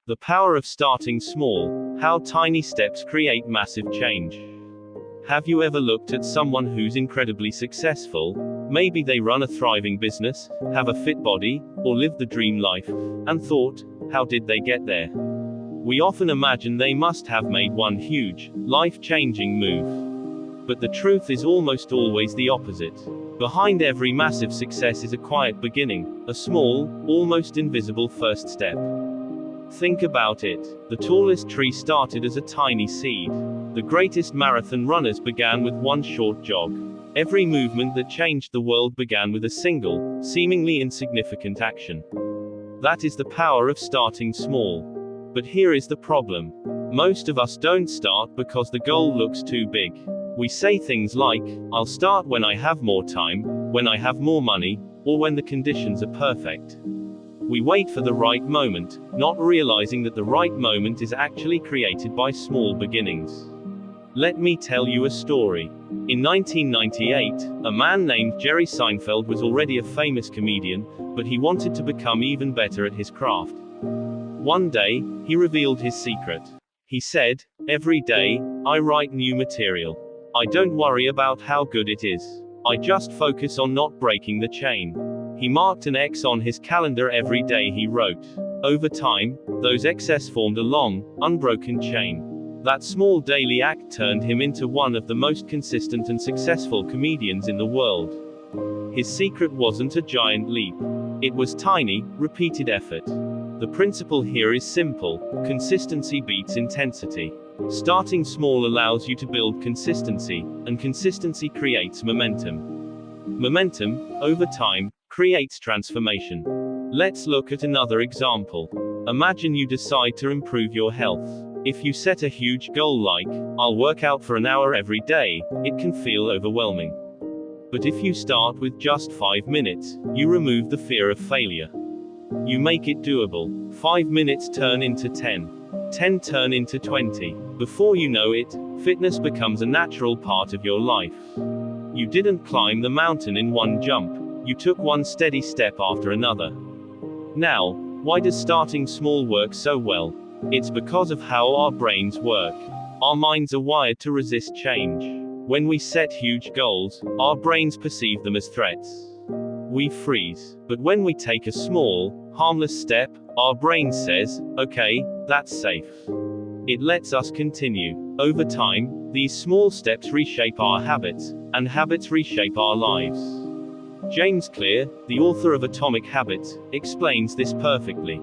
The power of starting small, how tiny steps create massive change. Have you ever looked at someone who's incredibly successful? Maybe they run a thriving business, have a fit body, or live the dream life, and thought, how did they get there? We often imagine they must have made one huge, life-changing move. But the truth is almost always the opposite. Behind every massive success is a quiet beginning, a small, almost invisible first step. Think about it. The tallest tree started as a tiny seed. The greatest marathon runners began with one short jog. Every movement that changed the world began with a single, seemingly insignificant action. That is the power of starting small. But here is the problem. Most of us don't start because the goal looks too big. We say things like, I'll start when I have more time, when I have more money, or when the conditions are perfect. We wait for the right moment, not realizing that the right moment is actually created by small beginnings. Let me tell you a story. In 1998, a man named Jerry Seinfeld was already a famous comedian, but he wanted to become even better at his craft. One day, he revealed his secret. He said, every day, I write new material. I don't worry about how good it is. I just focus on not breaking the chain. He marked an X on his calendar every day he wrote. Over time, those X's formed a long, unbroken chain. That small daily act turned him into one of the most consistent and successful comedians in the world. His secret wasn't a giant leap. It was tiny, repeated effort. The principle here is simple: consistency beats intensity. Starting small allows you to build consistency, and consistency creates momentum. Momentum, over time, creates transformation. Let's look at another example. Imagine you decide to improve your health. If you set a huge goal like, I'll work out for an hour every day, it can feel overwhelming. But if you start with just 5 minutes, you remove the fear of failure. You make it doable. 5 minutes turn into 10. 10 turn into 20. Before you know it, fitness becomes a natural part of your life. You didn't climb the mountain in one jump. You took one steady step after another. Now, why does starting small work so well? It's because of how our brains work. Our minds are wired to resist change. When we set huge goals, our brains perceive them as threats. We freeze. But when we take a small, harmless step, our brain says, okay, that's safe. It lets us continue. Over time, these small steps reshape our habits, and habits reshape our lives. James Clear, the author of Atomic Habits, explains this perfectly.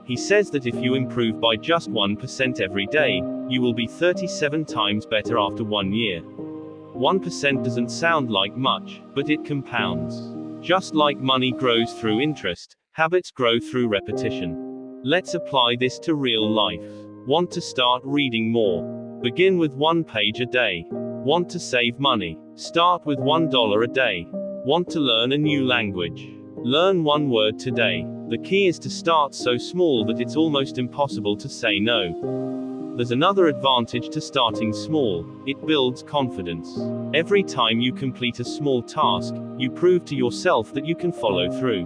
He says that if you improve by just 1% every day, you will be 37 times better after 1 year. 1% doesn't sound like much, but it compounds. Just like money grows through interest, habits grow through repetition. Let's apply this to real life. Want to start reading more? Begin with 1 page a day. Want to save money? Start with $1 a day. Want to learn a new language? Learn 1 word today. The key is to start so small that it's almost impossible to say no. There's another advantage to starting small: it builds confidence. Every time you complete a small task, you prove to yourself that you can follow through.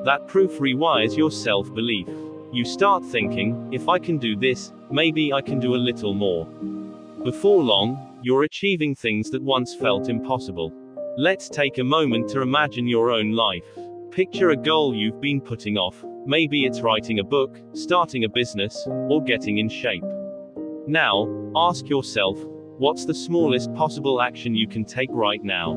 That proof rewires your self-belief. You start thinking, if I can do this, maybe I can do a little more. Before long, you're achieving things that once felt impossible. Let's take a moment to imagine your own life. Picture a goal you've been putting off. Maybe it's writing a book, starting a business, or getting in shape. Now, ask yourself, what's the smallest possible action you can take right now?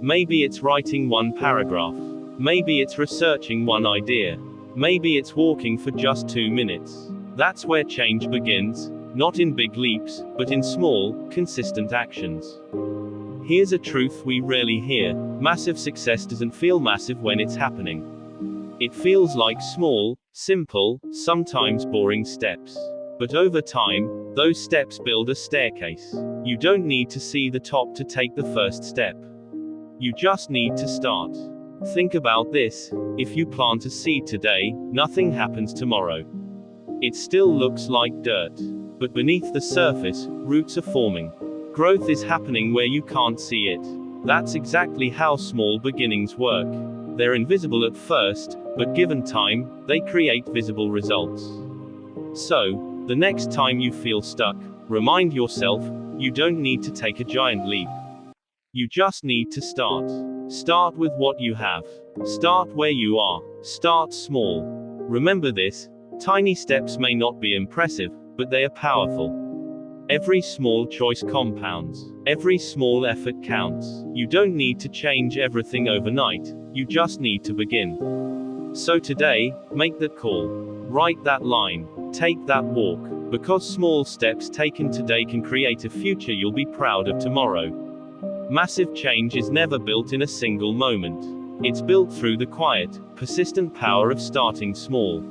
Maybe it's writing 1 paragraph. Maybe it's researching 1 idea. Maybe it's walking for just 2 minutes. That's where change begins, not in big leaps, but in small, consistent actions. Here's a truth we rarely hear: massive success doesn't feel massive when it's happening. It feels like small, simple, sometimes boring steps. But over time, those steps build a staircase. You don't need to see the top to take the first step. You just need to start. Think about this: if you plant a seed today, nothing happens tomorrow. It still looks like dirt. But beneath the surface, roots are forming. Growth is happening where you can't see it. That's exactly how small beginnings work. They're invisible at first, but given time, they create visible results. So, the next time you feel stuck, remind yourself, you don't need to take a giant leap. You just need to start. Start with what you have. Start where you are. Start small. Remember this, tiny steps may not be impressive, but they are powerful. Every small choice compounds. Every small effort counts. You don't need to change everything overnight, you just need to begin. So today, make that call. Write that line. Take that walk. Because small steps taken today can create a future you'll be proud of tomorrow. Massive change is never built in a single moment. It's built through the quiet, persistent power of starting small.